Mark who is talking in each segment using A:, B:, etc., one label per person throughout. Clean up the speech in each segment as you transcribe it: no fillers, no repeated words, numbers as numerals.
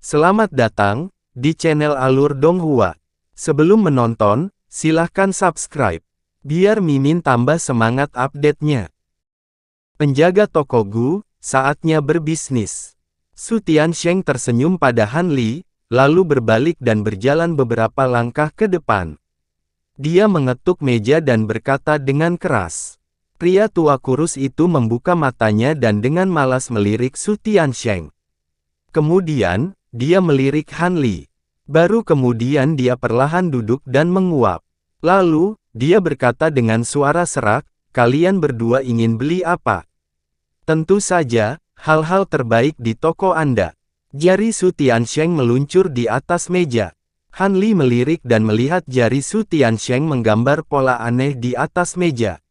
A: Selamat datang di channel Alur Donghua. Sebelum menonton, silahkan subscribe, biar Mimin tambah semangat update-nya. Penjaga toko Gu, saatnya berbisnis. Su Tiansheng tersenyum pada Han Li, lalu berbalik dan berjalan beberapa langkah ke depan. Dia mengetuk meja dan berkata dengan keras. Pria tua kurus itu membuka matanya dan dengan malas melirik Su Tiansheng. Kemudian, dia melirik Han Li. Baru kemudian dia perlahan duduk dan menguap. Lalu, dia berkata dengan suara serak, "Kalian berdua ingin beli apa?" "Tentu saja, hal-hal terbaik di toko Anda." Jari Su Tiansheng meluncur di atas meja. Han Li melirik dan melihat jari Su Tiansheng menggambar pola aneh di atas meja.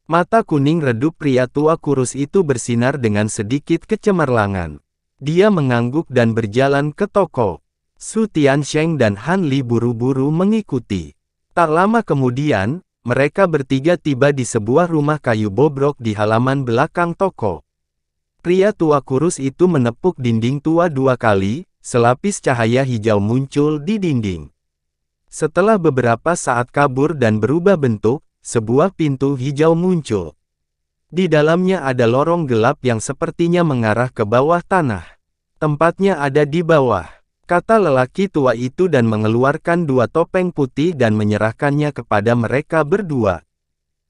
A: Mata kuning redup pria tua kurus itu bersinar dengan sedikit kecemerlangan. Dia mengangguk dan berjalan ke toko. Su Tiansheng dan Han Li buru-buru mengikuti. Tak lama kemudian, mereka bertiga tiba di sebuah rumah kayu bobrok di halaman belakang toko. Pria tua kurus itu menepuk dinding tua 2 kali, selapis cahaya hijau muncul di dinding. Setelah beberapa saat kabur dan berubah bentuk, sebuah pintu hijau muncul. Di dalamnya ada lorong gelap yang sepertinya mengarah ke bawah tanah. "Tempatnya ada di bawah," kata lelaki tua itu dan mengeluarkan 2 topeng putih dan menyerahkannya kepada mereka berdua.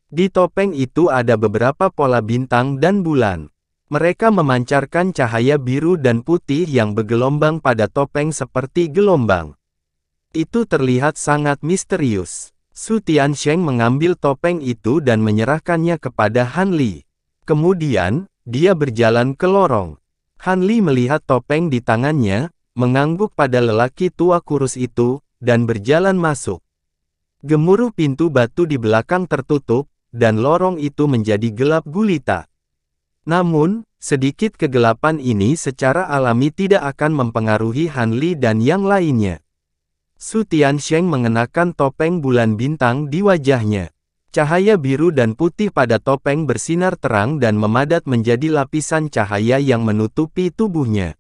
A: Di topeng itu ada beberapa pola bintang dan bulan. Mereka memancarkan cahaya biru dan putih yang bergelombang pada topeng seperti gelombang. Itu terlihat sangat misterius. Su Tiansheng mengambil topeng itu dan menyerahkannya kepada Han Li. Kemudian, dia berjalan ke lorong. Han Li melihat topeng di tangannya, mengangguk pada lelaki tua kurus itu, dan berjalan masuk. Gemuruh pintu batu di belakang tertutup, dan lorong itu menjadi gelap gulita. Namun, sedikit kegelapan ini secara alami tidak akan mempengaruhi Han Li dan yang lainnya. Su Tiansheng mengenakan topeng bulan bintang di wajahnya. Cahaya biru dan putih pada topeng bersinar terang dan memadat menjadi lapisan cahaya yang menutupi tubuhnya.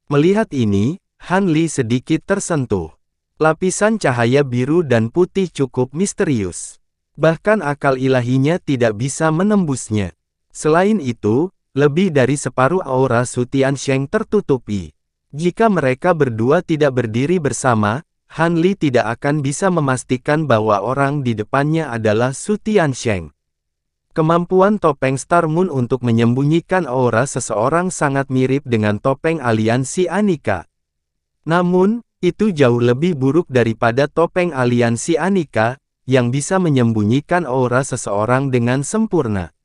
A: Melihat ini, Han Li sedikit tersentuh. Lapisan cahaya biru dan putih cukup misterius. Bahkan akal ilahinya tidak bisa menembusnya. Selain itu, lebih dari separuh aura Su Tiansheng tertutupi. Jika mereka berdua tidak berdiri bersama, Han Li tidak akan bisa memastikan bahwa orang di depannya adalah Su Tiansheng. Kemampuan topeng Star Moon untuk menyembunyikan aura seseorang sangat mirip dengan topeng aliansi Anika. Namun, itu jauh lebih buruk daripada topeng aliansi Anika, yang bisa menyembunyikan aura seseorang dengan sempurna.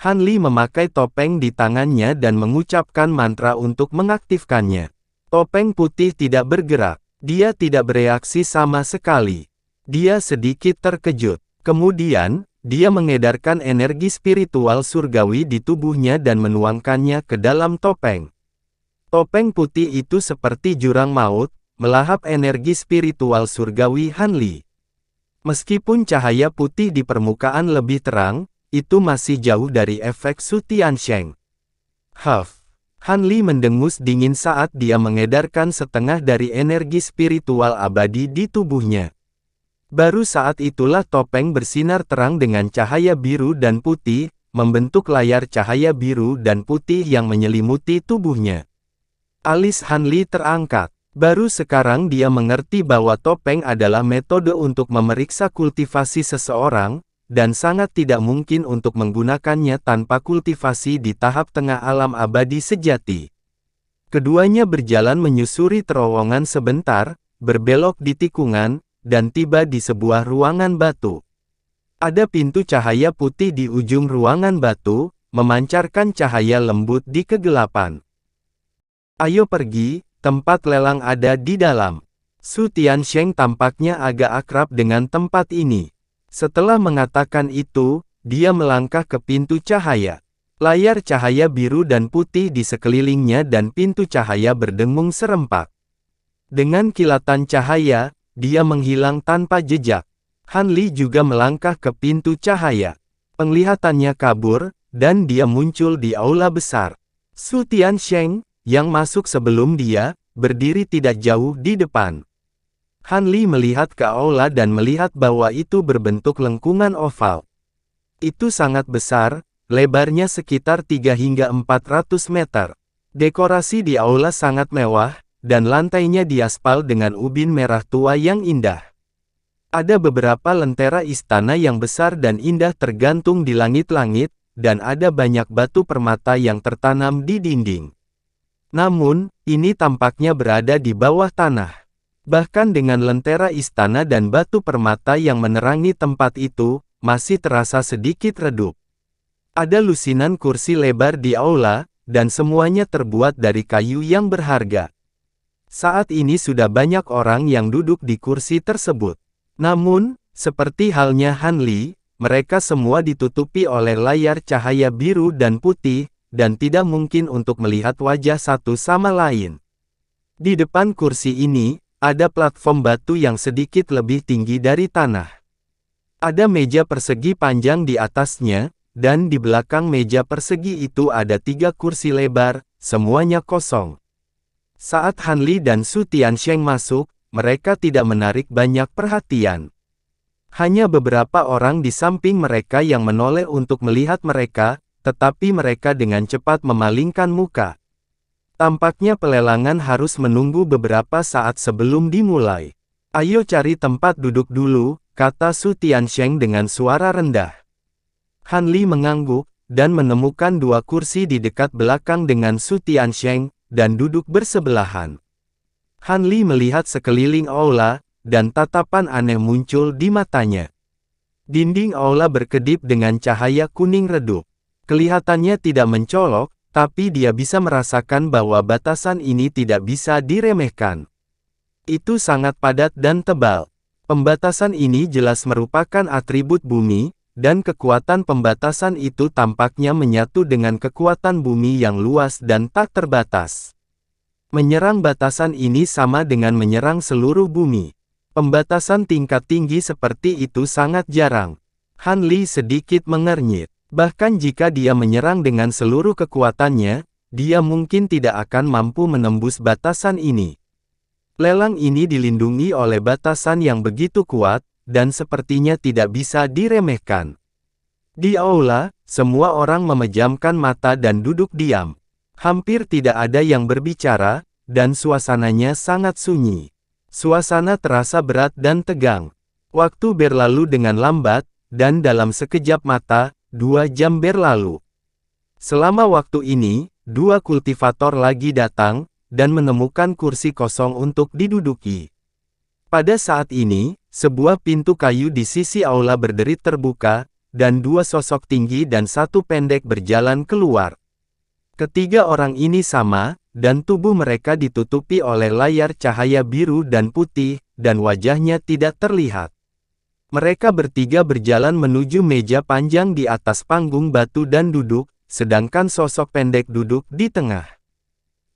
A: Han Li memakai topeng di tangannya dan mengucapkan mantra untuk mengaktifkannya. Topeng putih tidak bergerak. Dia tidak bereaksi sama sekali. Dia sedikit terkejut. Kemudian, dia mengedarkan energi spiritual surgawi di tubuhnya dan menuangkannya ke dalam topeng. Topeng putih itu seperti jurang maut, melahap energi spiritual surgawi Han Li. Meskipun cahaya putih di permukaan lebih terang, itu masih jauh dari efek Su Tiansheng. Huff. Han Li mendengus dingin saat dia mengedarkan setengah dari energi spiritual abadi di tubuhnya. Baru saat itulah topeng bersinar terang dengan cahaya biru dan putih, membentuk layar cahaya biru dan putih yang menyelimuti tubuhnya. Alis Han Li terangkat. Baru sekarang dia mengerti bahwa topeng adalah metode untuk memeriksa kultivasi seseorang, dan sangat tidak mungkin untuk menggunakannya tanpa kultivasi di tahap tengah alam abadi sejati. Keduanya berjalan menyusuri terowongan sebentar, berbelok di tikungan, dan tiba di sebuah ruangan batu. Ada pintu cahaya putih di ujung ruangan batu, memancarkan cahaya lembut di kegelapan. "Ayo pergi, tempat lelang ada di dalam." Su Tiansheng tampaknya agak akrab dengan tempat ini. Setelah mengatakan itu, dia melangkah ke pintu cahaya. Layar cahaya biru dan putih di sekelilingnya dan pintu cahaya berdengung serempak. Dengan kilatan cahaya, dia menghilang tanpa jejak. Han Li juga melangkah ke pintu cahaya. Penglihatannya kabur, dan dia muncul di aula besar. Su Tiansheng, yang masuk sebelum dia, berdiri tidak jauh di depan. Han Li melihat ke aula dan melihat bahwa itu berbentuk lengkungan oval. Itu sangat besar, lebarnya sekitar 3 hingga 400 meter. Dekorasi di aula sangat mewah, dan lantainya diaspal dengan ubin merah tua yang indah. Ada beberapa lentera istana yang besar dan indah tergantung di langit-langit, dan ada banyak batu permata yang tertanam di dinding. Namun, ini tampaknya berada di bawah tanah. Bahkan dengan lentera istana dan batu permata yang menerangi tempat itu, masih terasa sedikit redup. Ada lusinan kursi lebar di aula, dan semuanya terbuat dari kayu yang berharga. Saat ini sudah banyak orang yang duduk di kursi tersebut. Namun, seperti halnya Han Li, mereka semua ditutupi oleh layar cahaya biru dan putih, dan tidak mungkin untuk melihat wajah satu sama lain. Di depan kursi ini, ada platform batu yang sedikit lebih tinggi dari tanah. Ada meja persegi panjang di atasnya, dan di belakang meja persegi itu ada 3 kursi lebar, semuanya kosong. Saat Han Li dan Su Tiansheng masuk, mereka tidak menarik banyak perhatian. Hanya beberapa orang di samping mereka yang menoleh untuk melihat mereka, tetapi mereka dengan cepat memalingkan muka. Tampaknya pelelangan harus menunggu beberapa saat sebelum dimulai. Ayo cari tempat duduk dulu, kata Su Tiansheng dengan suara rendah. Han Li mengangguk, dan menemukan 2 kursi di dekat belakang dengan Su Tiansheng, dan duduk bersebelahan. Han Li melihat sekeliling aula, dan tatapan aneh muncul di matanya. Dinding aula berkedip dengan cahaya kuning redup. Kelihatannya tidak mencolok, tapi dia bisa merasakan bahwa batasan ini tidak bisa diremehkan. Itu sangat padat dan tebal. Pembatasan ini jelas merupakan atribut bumi, dan kekuatan pembatasan itu tampaknya menyatu dengan kekuatan bumi yang luas dan tak terbatas. Menyerang batasan ini sama dengan menyerang seluruh bumi. Pembatasan tingkat tinggi seperti itu sangat jarang. Han Li sedikit mengernyit. Bahkan jika dia menyerang dengan seluruh kekuatannya, dia mungkin tidak akan mampu menembus batasan ini. Lelang ini dilindungi oleh batasan yang begitu kuat, dan sepertinya tidak bisa diremehkan. Di aula, semua orang memejamkan mata dan duduk diam. Hampir tidak ada yang berbicara, dan suasananya sangat sunyi. Suasana terasa berat dan tegang. Waktu berlalu dengan lambat, dan dalam sekejap mata, 2 jam berlalu. Selama waktu ini, 2 kultivator lagi datang, dan menemukan kursi kosong untuk diduduki. Pada saat ini, sebuah pintu kayu di sisi aula berderit terbuka, dan 2 sosok tinggi dan 1 pendek berjalan keluar. Ketiga orang ini sama, dan tubuh mereka ditutupi oleh layar cahaya biru dan putih, dan wajahnya tidak terlihat. Mereka bertiga berjalan menuju meja panjang di atas panggung batu dan duduk, sedangkan sosok pendek duduk di tengah.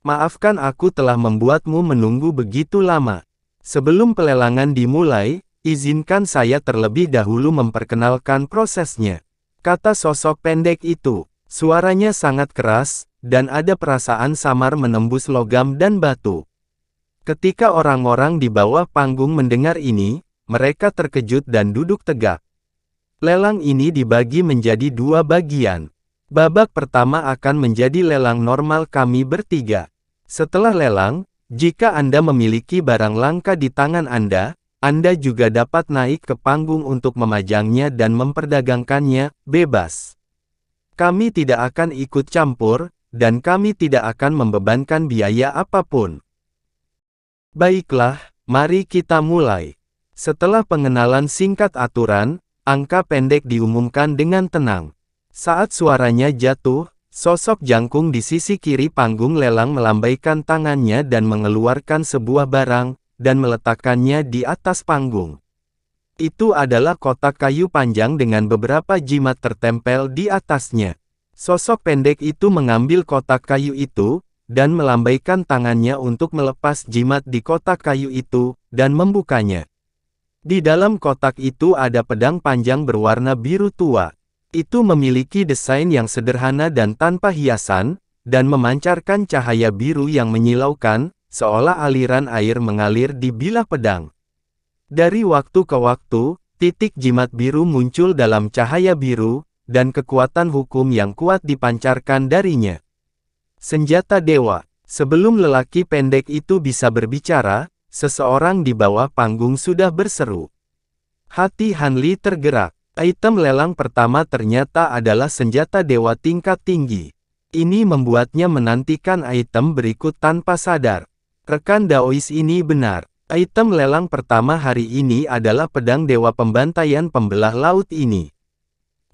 A: Maafkan aku telah membuatmu menunggu begitu lama. Sebelum pelelangan dimulai, izinkan saya terlebih dahulu memperkenalkan prosesnya, kata sosok pendek itu. Suaranya sangat keras, dan ada perasaan samar menembus logam dan batu. Ketika orang-orang di bawah panggung mendengar ini, mereka terkejut dan duduk tegak. Lelang ini dibagi menjadi 2 bagian. Babak pertama akan menjadi lelang normal kami bertiga. Setelah lelang, jika Anda memiliki barang langka di tangan Anda juga dapat naik ke panggung untuk memajangnya dan memperdagangkannya, bebas. Kami tidak akan ikut campur, dan kami tidak akan membebankan biaya apapun. Baiklah, mari kita mulai. Setelah pengenalan singkat aturan, angka pendek diumumkan dengan tenang. Saat suaranya jatuh, sosok jangkung di sisi kiri panggung lelang melambaikan tangannya dan mengeluarkan sebuah barang, dan meletakkannya di atas panggung. Itu adalah kotak kayu panjang dengan beberapa jimat tertempel di atasnya. Sosok pendek itu mengambil kotak kayu itu, dan melambaikan tangannya untuk melepas jimat di kotak kayu itu, dan membukanya. Di dalam kotak itu ada pedang panjang berwarna biru tua. Itu memiliki desain yang sederhana dan tanpa hiasan, dan memancarkan cahaya biru yang menyilaukan, seolah aliran air mengalir di bilah pedang. Dari waktu ke waktu, titik jimat biru muncul dalam cahaya biru, dan kekuatan hukum yang kuat dipancarkan darinya. Senjata dewa. Sebelum lelaki pendek itu bisa berbicara, seseorang di bawah panggung sudah berseru. Hati Hanli tergerak. Item lelang pertama ternyata adalah senjata dewa tingkat tinggi. Ini membuatnya menantikan item berikut tanpa sadar. Rekan Daois ini benar. Item lelang pertama hari ini adalah pedang dewa pembantaian pembelah laut ini.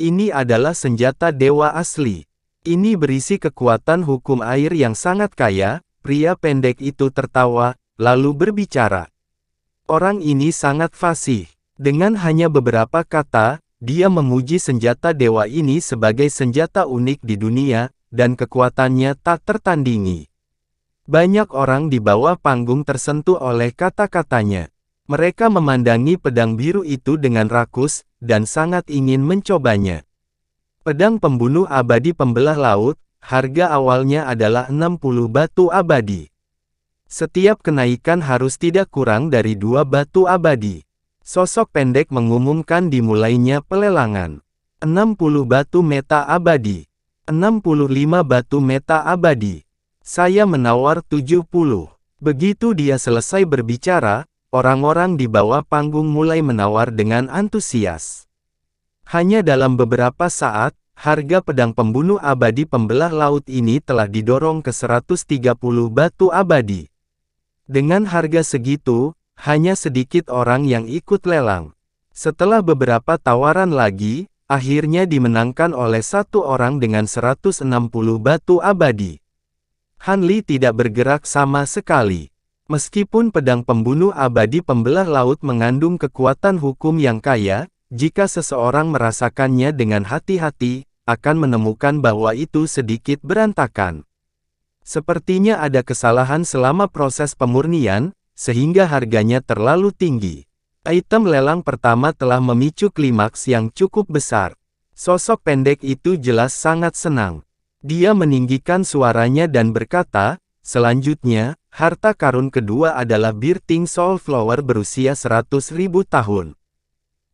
A: Ini adalah senjata dewa asli. Ini berisi kekuatan hukum air yang sangat kaya. Pria pendek itu tertawa, lalu berbicara. Orang ini sangat fasih. Dengan hanya beberapa kata, dia memuji senjata dewa ini sebagai senjata unik di dunia, dan kekuatannya tak tertandingi. Banyak orang di bawah panggung tersentuh oleh kata-katanya. Mereka memandangi pedang biru itu dengan rakus, dan sangat ingin mencobanya. Pedang pembunuh abadi pembelah laut, harga awalnya adalah 60 batu abadi. Setiap kenaikan harus tidak kurang dari 2 batu abadi. Sosok pendek mengumumkan dimulainya pelelangan. 60 batu meta abadi. 65 batu meta abadi. Saya menawar 70. Begitu dia selesai berbicara, orang-orang di bawah panggung mulai menawar dengan antusias. Hanya dalam beberapa saat, harga pedang pembunuh abadi pembelah laut ini telah didorong ke 130 batu abadi. Dengan harga segitu, hanya sedikit orang yang ikut lelang. Setelah beberapa tawaran lagi, akhirnya dimenangkan oleh satu orang dengan 160 batu abadi. Hanli tidak bergerak sama sekali. Meskipun pedang pembunuh abadi pembelah laut mengandung kekuatan hukum yang kaya, jika seseorang merasakannya dengan hati-hati, akan menemukan bahwa itu sedikit berantakan. Sepertinya ada kesalahan selama proses pemurnian, sehingga harganya terlalu tinggi. Item lelang pertama telah memicu klimaks yang cukup besar. Sosok pendek itu jelas sangat senang. Dia meninggikan suaranya dan berkata, selanjutnya, harta karun kedua adalah Birthing Soul Flower berusia 100.000 tahun.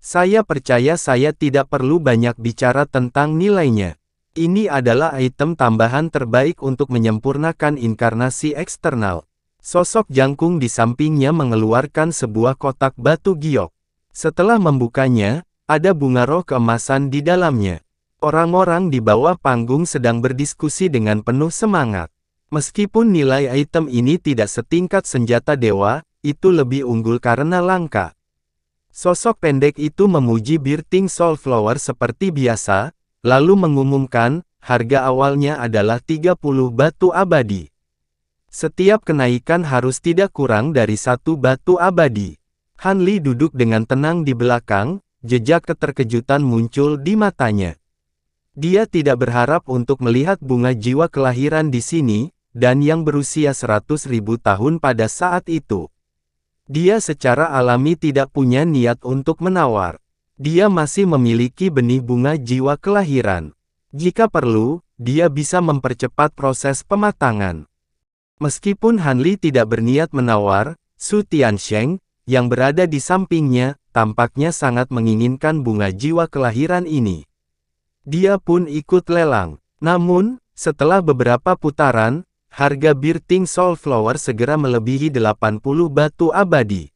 A: Saya percaya saya tidak perlu banyak bicara tentang nilainya. Ini adalah item tambahan terbaik untuk menyempurnakan inkarnasi eksternal. Sosok jangkung di sampingnya mengeluarkan sebuah kotak batu giok. Setelah membukanya, ada bunga roh keemasan di dalamnya. Orang-orang di bawah panggung sedang berdiskusi dengan penuh semangat. Meskipun nilai item ini tidak setingkat senjata dewa, itu lebih unggul karena langka. Sosok pendek itu memuji Birthing Soul Flower seperti biasa, lalu mengumumkan, harga awalnya adalah 30 batu abadi. Setiap kenaikan harus tidak kurang dari 1 batu abadi. Hanli duduk dengan tenang di belakang, jejak keterkejutan muncul di matanya. Dia tidak berharap untuk melihat bunga jiwa kelahiran di sini, dan yang berusia 100.000 tahun pada saat itu. Dia secara alami tidak punya niat untuk menawar. Dia masih memiliki benih bunga jiwa kelahiran. Jika perlu, dia bisa mempercepat proses pematangan. Meskipun Hanli tidak berniat menawar, Su Tiansheng, yang berada di sampingnya, tampaknya sangat menginginkan bunga jiwa kelahiran ini. Dia pun ikut lelang. Namun, setelah beberapa putaran, harga Birthing Soul Flower segera melebihi 80 batu abadi.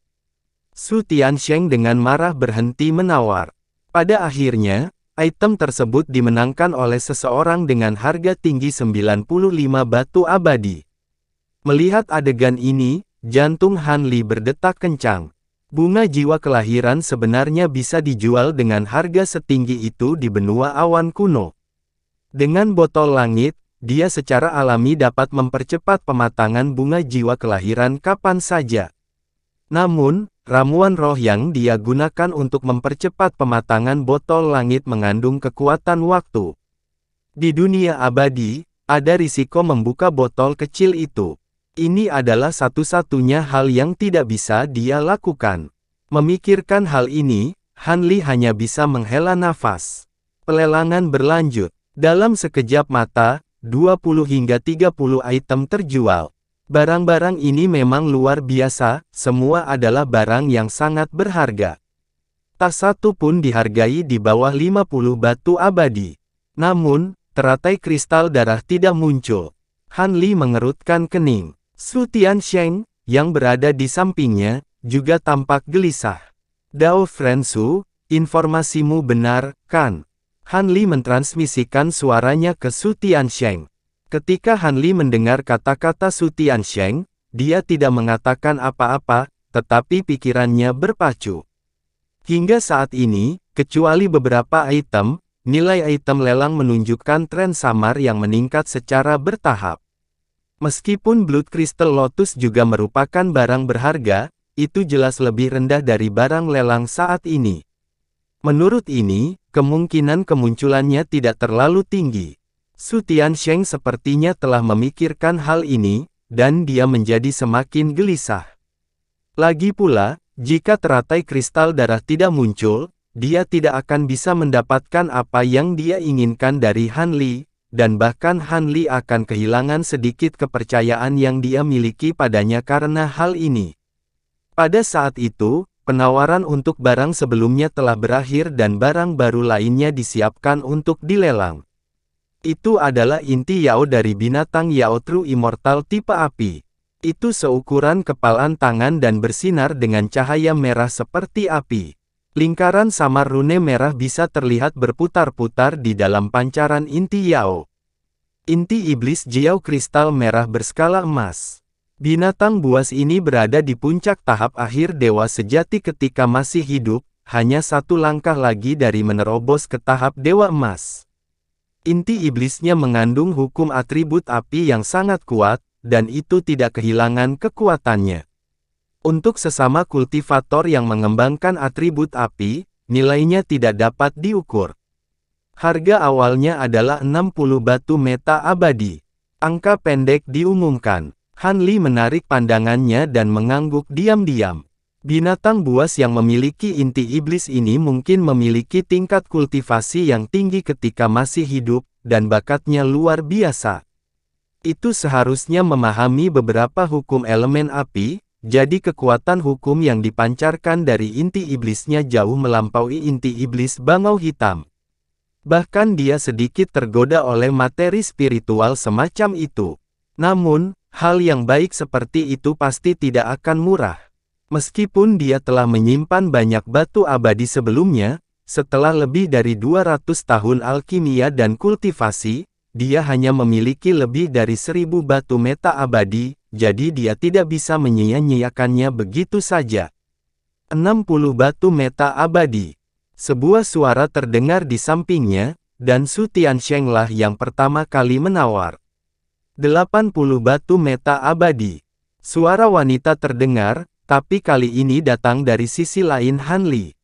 A: Su Tiansheng dengan marah berhenti menawar. Pada akhirnya, item tersebut dimenangkan oleh seseorang dengan harga tinggi 95 batu abadi. Melihat adegan ini, jantung Hanli berdetak kencang. Bunga jiwa kelahiran sebenarnya bisa dijual dengan harga setinggi itu di benua awan kuno. Dengan botol langit, dia secara alami dapat mempercepat pematangan bunga jiwa kelahiran kapan saja. Namun, ramuan roh yang dia gunakan untuk mempercepat pematangan botol langit mengandung kekuatan waktu. Di dunia abadi, ada risiko membuka botol kecil itu. Ini adalah satu-satunya hal yang tidak bisa dia lakukan. Memikirkan hal ini, Hanli hanya bisa menghela nafas. Pelelangan berlanjut. Dalam sekejap mata, 20 hingga 30 item terjual. Barang-barang ini memang luar biasa, semua adalah barang yang sangat berharga. Tak satu pun dihargai di bawah 50 batu abadi. Namun, teratai kristal darah tidak muncul. Han Li mengerutkan kening. Su Tiansheng, yang berada di sampingnya, juga tampak gelisah. Dao Frensu, informasimu benar, kan? Han Li mentransmisikan suaranya ke Su Tiansheng. Ketika Han Li mendengar kata-kata Su Tiansheng, dia tidak mengatakan apa-apa, tetapi pikirannya berpacu. Hingga saat ini, kecuali beberapa item, nilai item lelang menunjukkan tren samar yang meningkat secara bertahap. Meskipun Blood Crystal Lotus juga merupakan barang berharga, itu jelas lebih rendah dari barang lelang saat ini. Menurut ini, kemungkinan kemunculannya tidak terlalu tinggi. Su Tiansheng sepertinya telah memikirkan hal ini, dan dia menjadi semakin gelisah. Lagi pula, jika teratai kristal darah tidak muncul, dia tidak akan bisa mendapatkan apa yang dia inginkan dari Han Li, dan bahkan Han Li akan kehilangan sedikit kepercayaan yang dia miliki padanya karena hal ini. Pada saat itu, penawaran untuk barang sebelumnya telah berakhir dan barang baru lainnya disiapkan untuk dilelang. Itu adalah inti Yao dari binatang Yao True Immortal tipe api. Itu seukuran kepalan tangan dan bersinar dengan cahaya merah seperti api. Lingkaran samar rune merah bisa terlihat berputar-putar di dalam pancaran inti Yao. Inti iblis Jiao kristal merah berskala emas. Binatang buas ini berada di puncak tahap akhir dewa sejati ketika masih hidup, hanya satu langkah lagi dari menerobos ke tahap dewa emas. Inti iblisnya mengandung hukum atribut api yang sangat kuat, dan itu tidak kehilangan kekuatannya. Untuk sesama kultivator yang mengembangkan atribut api, nilainya tidak dapat diukur. Harga awalnya adalah 60 batu meta abadi. Angka pendek diumumkan. Han Li menarik pandangannya dan mengangguk diam-diam. Binatang buas yang memiliki inti iblis ini mungkin memiliki tingkat kultivasi yang tinggi ketika masih hidup, dan bakatnya luar biasa. Itu seharusnya memahami beberapa hukum elemen api, jadi kekuatan hukum yang dipancarkan dari inti iblisnya jauh melampaui inti iblis bangau hitam. Bahkan dia sedikit tergoda oleh materi spiritual semacam itu. Namun, hal yang baik seperti itu pasti tidak akan murah. Meskipun dia telah menyimpan banyak batu abadi sebelumnya, setelah lebih dari 200 tahun alkimia dan kultivasi, dia hanya memiliki lebih dari 1000 batu meta abadi, jadi dia tidak bisa menyia-nyiakannya begitu saja. 60 batu meta abadi. Sebuah suara terdengar di sampingnya, dan Su Tiansheng lah yang pertama kali menawar. 80 batu meta abadi. Suara wanita terdengar, tapi kali ini datang dari sisi lain Han Li.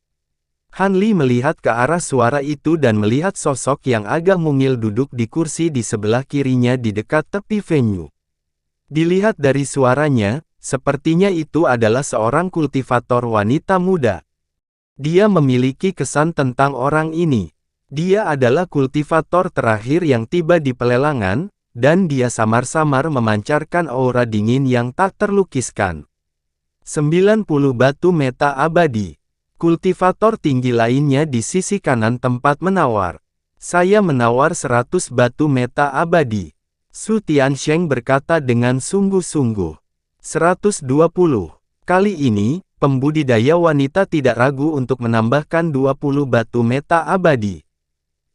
A: Han Li melihat ke arah suara itu dan melihat sosok yang agak mungil duduk di kursi di sebelah kirinya di dekat tepi venue. Dilihat dari suaranya, sepertinya itu adalah seorang kultivator wanita muda. Dia memiliki kesan tentang orang ini. Dia adalah kultivator terakhir yang tiba di pelelangan, dan dia samar-samar memancarkan aura dingin yang tak terlukiskan. 90 batu meta abadi. Kultivator tinggi lainnya di sisi kanan tempat menawar. Saya menawar 100 batu meta abadi. Su Tiansheng berkata dengan sungguh-sungguh. 120. Kali ini, pembudidaya wanita tidak ragu untuk menambahkan 20 batu meta abadi.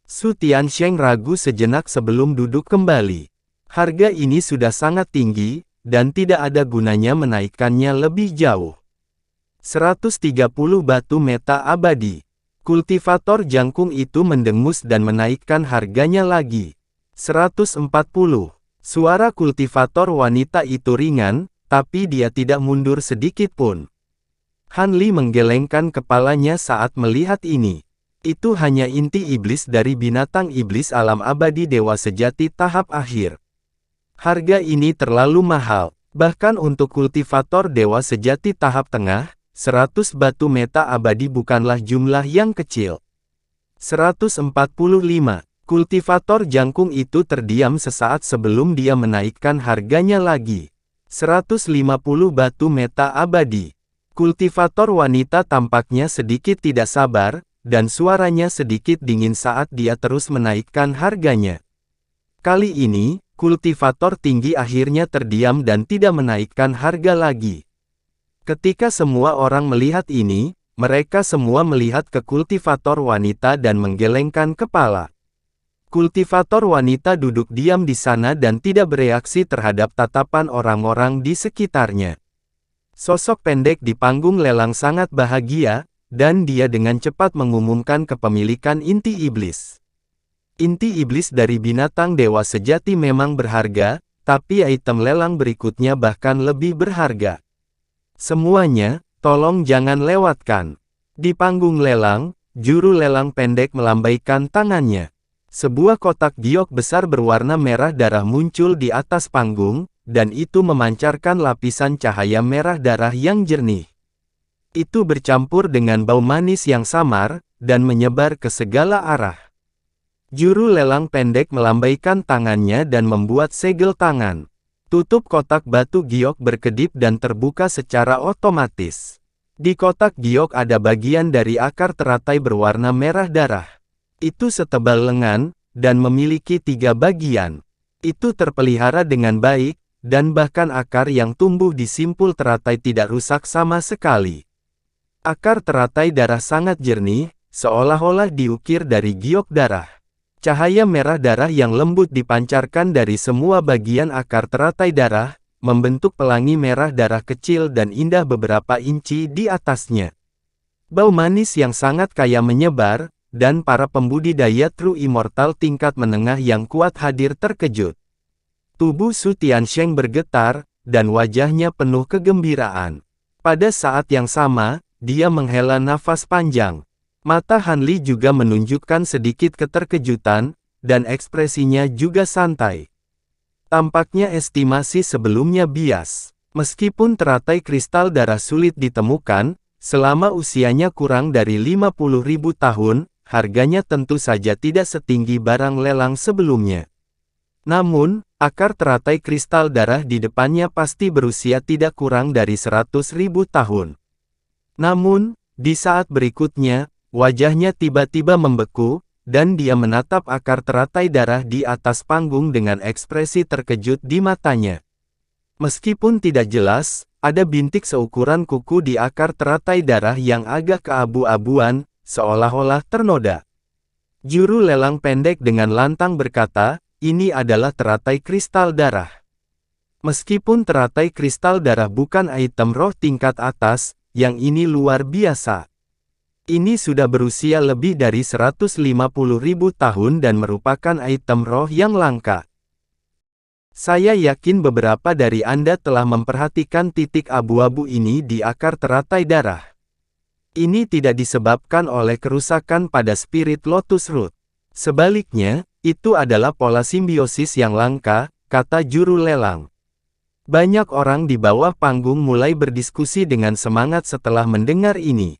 A: Su Tiansheng ragu sejenak sebelum duduk kembali. Harga ini sudah sangat tinggi, dan tidak ada gunanya menaikkannya lebih jauh. 130 batu meta abadi. Kultivator jangkung itu mendengus dan menaikkan harganya lagi. 140. Suara kultivator wanita itu ringan, tapi dia tidak mundur sedikit pun. Han Li menggelengkan kepalanya saat melihat ini. Itu hanya inti iblis dari binatang iblis alam abadi dewa sejati tahap akhir. Harga ini terlalu mahal, bahkan untuk kultivator dewa sejati tahap tengah, 100 batu meta abadi bukanlah jumlah yang kecil. 145. Kultivator jangkung itu terdiam sesaat sebelum dia menaikkan harganya lagi. 150 batu meta abadi. Kultivator wanita tampaknya sedikit tidak sabar, dan suaranya sedikit dingin saat dia terus menaikkan harganya. Kali ini, kultivator tinggi akhirnya terdiam dan tidak menaikkan harga lagi. Ketika semua orang melihat ini, mereka semua melihat ke kultivator wanita dan menggelengkan kepala. Kultivator wanita duduk diam di sana dan tidak bereaksi terhadap tatapan orang-orang di sekitarnya. Sosok pendek di panggung lelang sangat bahagia, dan dia dengan cepat mengumumkan kepemilikan inti iblis. Inti iblis dari binatang dewa sejati memang berharga, tapi item lelang berikutnya bahkan lebih berharga. Semuanya, tolong jangan lewatkan. Di panggung lelang, juru lelang pendek melambaikan tangannya. Sebuah kotak giok besar berwarna merah darah muncul di atas panggung, dan itu memancarkan lapisan cahaya merah darah yang jernih. Itu bercampur dengan bau manis yang samar, dan menyebar ke segala arah. Juru lelang pendek melambaikan tangannya dan membuat segel tangan. Tutup kotak batu giok berkedip dan terbuka secara otomatis. Di kotak giok ada bagian dari akar teratai berwarna merah darah. Itu setebal lengan, dan memiliki 3 bagian. Itu terpelihara dengan baik, dan bahkan akar yang tumbuh di simpul teratai tidak rusak sama sekali. Akar teratai darah sangat jernih, seolah-olah diukir dari giok darah. Cahaya merah darah yang lembut dipancarkan dari semua bagian akar teratai darah, membentuk pelangi merah darah kecil dan indah beberapa inci di atasnya. Bau manis yang sangat kaya menyebar, dan para pembudidaya True Immortal tingkat menengah yang kuat hadir terkejut. Tubuh Su Tiansheng bergetar, dan wajahnya penuh kegembiraan. Pada saat yang sama, dia menghela nafas panjang. Mata Han Li juga menunjukkan sedikit keterkejutan, dan ekspresinya juga santai. Tampaknya estimasi sebelumnya bias. Meskipun teratai kristal darah sulit ditemukan, selama usianya kurang dari 50.000 tahun, harganya tentu saja tidak setinggi barang lelang sebelumnya. Namun, akar teratai kristal darah di depannya pasti berusia tidak kurang dari 100.000 tahun. Namun, di saat berikutnya, wajahnya tiba-tiba membeku, dan dia menatap akar teratai darah di atas panggung dengan ekspresi terkejut di matanya. Meskipun tidak jelas, ada bintik seukuran kuku di akar teratai darah yang agak keabu-abuan, seolah-olah ternoda. Juru lelang pendek dengan lantang berkata, ini adalah teratai kristal darah. Meskipun teratai kristal darah bukan item roh tingkat atas, yang ini luar biasa. Ini sudah berusia lebih dari 150.000 tahun dan merupakan item roh yang langka. Saya yakin beberapa dari Anda telah memperhatikan titik abu-abu ini di akar teratai darah. Ini tidak disebabkan oleh kerusakan pada spirit Lotus Root. Sebaliknya, itu adalah pola simbiosis yang langka, kata juru lelang. Banyak orang di bawah panggung mulai berdiskusi dengan semangat setelah mendengar ini.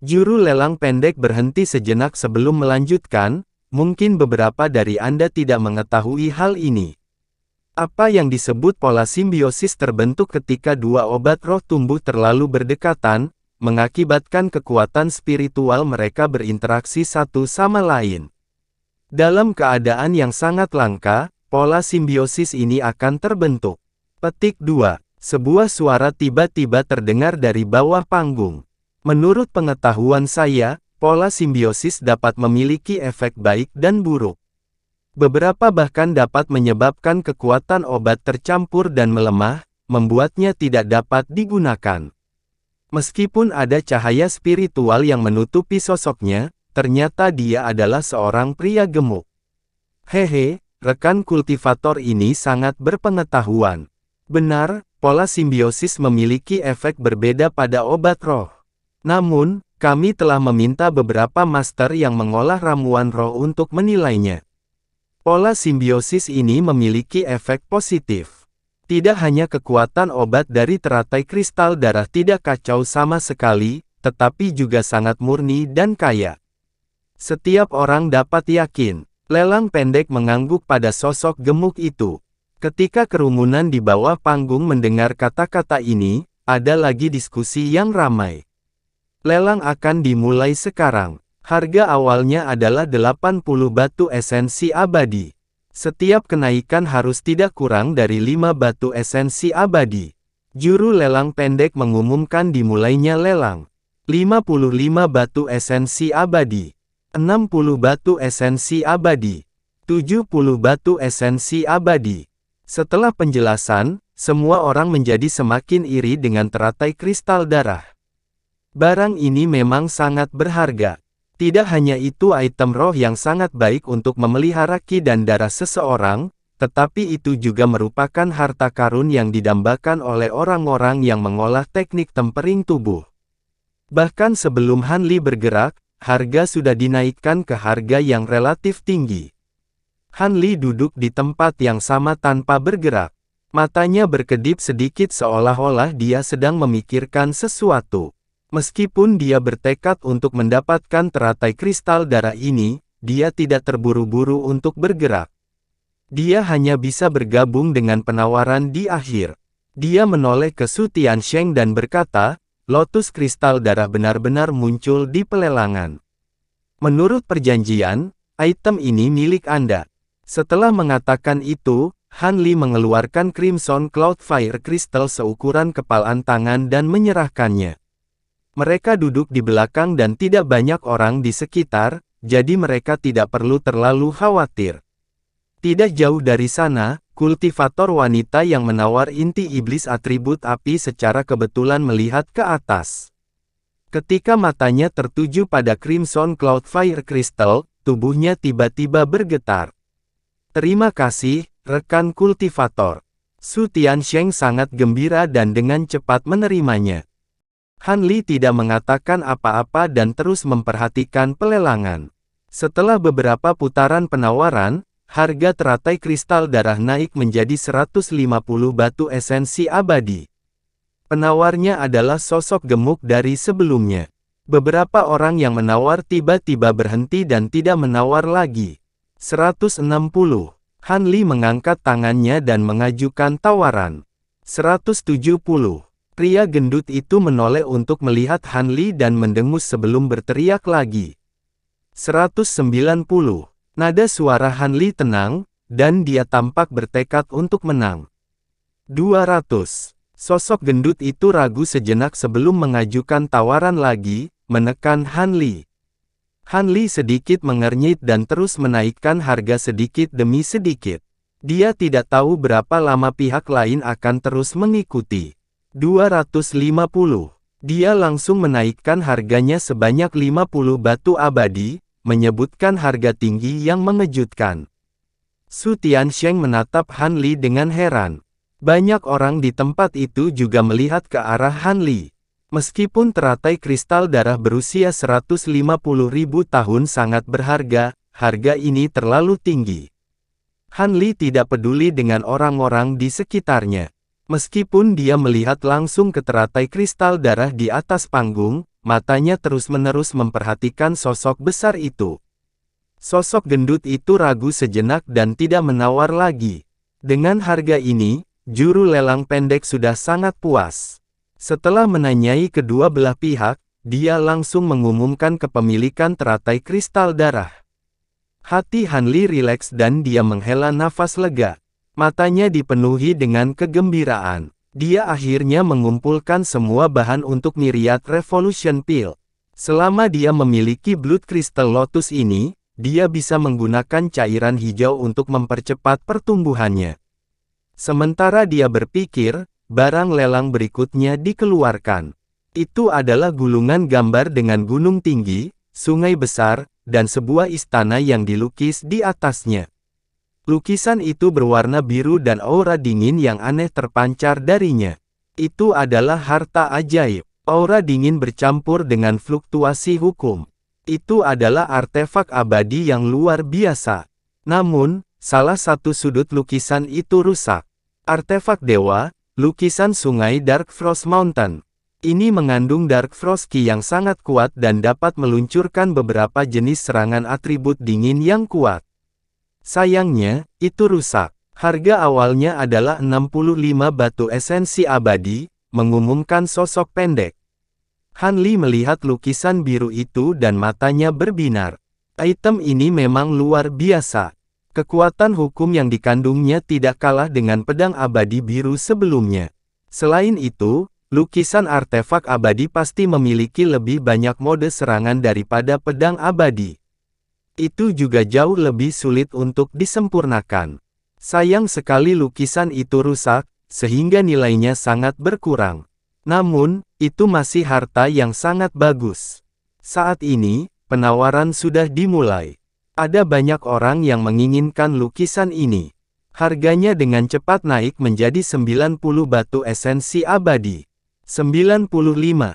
A: Juru lelang pendek berhenti sejenak sebelum melanjutkan, mungkin beberapa dari Anda tidak mengetahui hal ini. Apa yang disebut pola simbiosis terbentuk ketika dua obat roh tumbuh terlalu berdekatan, mengakibatkan kekuatan spiritual mereka berinteraksi satu sama lain. Dalam keadaan yang sangat langka, pola simbiosis ini akan terbentuk. Petik 2. Sebuah suara tiba-tiba terdengar dari bawah panggung. Menurut pengetahuan saya, pola simbiosis dapat memiliki efek baik dan buruk. Beberapa bahkan dapat menyebabkan kekuatan obat tercampur dan melemah, membuatnya tidak dapat digunakan. Meskipun ada cahaya spiritual yang menutupi sosoknya, ternyata dia adalah seorang pria gemuk. Hehe, rekan kultivator ini sangat berpengetahuan. Benar, pola simbiosis memiliki efek berbeda pada obat roh. Namun, kami telah meminta beberapa master yang mengolah ramuan roh untuk menilainya. Pola simbiosis ini memiliki efek positif. Tidak hanya kekuatan obat dari teratai kristal darah tidak kacau sama sekali, tetapi juga sangat murni dan kaya. Setiap orang dapat yakin. Lelang pendek mengangguk pada sosok gemuk itu. Ketika kerumunan di bawah panggung mendengar kata-kata ini, ada lagi diskusi yang ramai. Lelang akan dimulai sekarang. Harga awalnya adalah 80 batu esensi abadi. Setiap kenaikan harus tidak kurang dari 5 batu esensi abadi. Juru lelang pendek mengumumkan dimulainya lelang. 55 batu esensi abadi. 60 batu esensi abadi. 70 batu esensi abadi. Setelah penjelasan, semua orang menjadi semakin iri dengan teratai kristal darah. Barang ini memang sangat berharga. Tidak hanya itu item roh yang sangat baik untuk memelihara ki dan darah seseorang, tetapi itu juga merupakan harta karun yang didambakan oleh orang-orang yang mengolah teknik tempering tubuh. Bahkan sebelum Han Li bergerak, harga sudah dinaikkan ke harga yang relatif tinggi. Han Li duduk di tempat yang sama tanpa bergerak. Matanya berkedip sedikit seolah-olah dia sedang memikirkan sesuatu. Meskipun dia bertekad untuk mendapatkan teratai kristal darah ini, dia tidak terburu-buru untuk bergerak. Dia hanya bisa bergabung dengan penawaran di akhir. Dia menoleh ke Su Tiansheng dan berkata, lotus kristal darah benar-benar muncul di pelelangan. Menurut perjanjian, item ini milik Anda. Setelah mengatakan itu, Han Li mengeluarkan Crimson Cloudfire Crystal seukuran kepalan tangan dan menyerahkannya. Mereka duduk di belakang dan tidak banyak orang di sekitar, jadi mereka tidak perlu terlalu khawatir. Tidak jauh dari sana, kultivator wanita yang menawar inti iblis atribut api secara kebetulan melihat ke atas. Ketika matanya tertuju pada Crimson Cloudfire Crystal, tubuhnya tiba-tiba bergetar. Terima kasih, rekan kultivator. Su Tiansheng sangat gembira dan dengan cepat menerimanya. Han Li tidak mengatakan apa-apa dan terus memperhatikan pelelangan. Setelah beberapa putaran penawaran, harga teratai kristal darah naik menjadi 150 batu esensi abadi. Penawarnya adalah sosok gemuk dari sebelumnya. Beberapa orang yang menawar tiba-tiba berhenti dan tidak menawar lagi. 160. Han Li mengangkat tangannya dan mengajukan tawaran. 170. Pria gendut itu menoleh untuk melihat Han Li dan mendengus sebelum berteriak lagi. 190. Nada suara Han Li tenang, dan dia tampak bertekad untuk menang. 200. Sosok gendut itu ragu sejenak sebelum mengajukan tawaran lagi, menekan Han Li. Han Li sedikit mengernyit dan terus menaikkan harga sedikit demi sedikit. Dia tidak tahu berapa lama pihak lain akan terus mengikuti. 250. Dia langsung menaikkan harganya sebanyak 50 batu abadi, menyebutkan harga tinggi yang mengejutkan. Su Tiansheng menatap Han Li dengan heran. Banyak orang di tempat itu juga melihat ke arah Han Li. Meskipun teratai kristal darah berusia 150.000 tahun sangat berharga, harga ini terlalu tinggi. Han Li tidak peduli dengan orang-orang di sekitarnya. Meskipun dia melihat langsung ke teratai kristal darah di atas panggung, matanya terus-menerus memperhatikan sosok besar itu. Sosok gendut itu ragu sejenak dan tidak menawar lagi. Dengan harga ini, juru lelang pendek sudah sangat puas. Setelah menanyai kedua belah pihak, dia langsung mengumumkan kepemilikan teratai kristal darah. Hati Han Li rileks dan dia menghela nafas lega. Matanya dipenuhi dengan kegembiraan. Dia akhirnya mengumpulkan semua bahan untuk Myriad Revolution Pill. Selama dia memiliki Blood Crystal Lotus ini, dia bisa menggunakan cairan hijau untuk mempercepat pertumbuhannya. Sementara dia berpikir, barang lelang berikutnya dikeluarkan. Itu adalah gulungan gambar dengan gunung tinggi, sungai besar, dan sebuah istana yang dilukis di atasnya. Lukisan itu berwarna biru dan aura dingin yang aneh terpancar darinya. Itu adalah harta ajaib. Aura dingin bercampur dengan fluktuasi hukum. Itu adalah artefak abadi yang luar biasa. Namun, salah satu sudut lukisan itu rusak. Artefak dewa, lukisan sungai Dark Frost Mountain. Ini mengandung Dark Frost Ki yang sangat kuat dan dapat meluncurkan beberapa jenis serangan atribut dingin yang kuat. Sayangnya, itu rusak. Harga awalnya adalah 65 batu esensi abadi, mengumumkan sosok pendek. Han Li melihat lukisan biru itu dan matanya berbinar. Item ini memang luar biasa. Kekuatan hukum yang dikandungnya tidak kalah dengan pedang abadi biru sebelumnya. Selain itu, lukisan artefak abadi pasti memiliki lebih banyak mode serangan daripada pedang abadi. Itu juga jauh lebih sulit untuk disempurnakan. Sayang sekali lukisan itu rusak, sehingga nilainya sangat berkurang. Namun, itu masih harta yang sangat bagus. Saat ini, penawaran sudah dimulai. Ada banyak orang yang menginginkan lukisan ini. Harganya dengan cepat naik menjadi 90 batu esensi abadi. 95.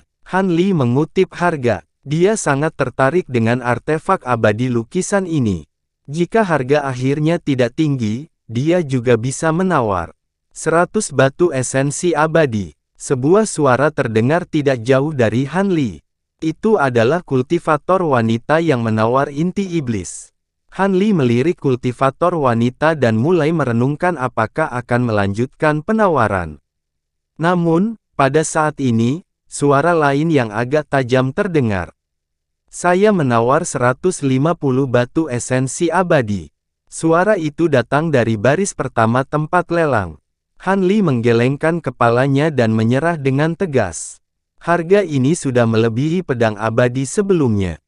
A: Han Li mengutip harga. Dia sangat tertarik dengan artefak abadi lukisan ini. Jika harga akhirnya tidak tinggi, dia juga bisa menawar 100 batu esensi abadi. Sebuah suara terdengar tidak jauh dari Han Li. Itu adalah kultivator wanita yang menawar inti iblis. Han Li melirik kultivator wanita dan mulai merenungkan apakah akan melanjutkan penawaran. Namun, pada saat ini, suara lain yang agak tajam terdengar. Saya menawar 150 batu esensi abadi. Suara itu datang dari baris pertama tempat lelang. Han Li menggelengkan kepalanya dan menyerah dengan tegas. Harga ini sudah melebihi pedang abadi sebelumnya.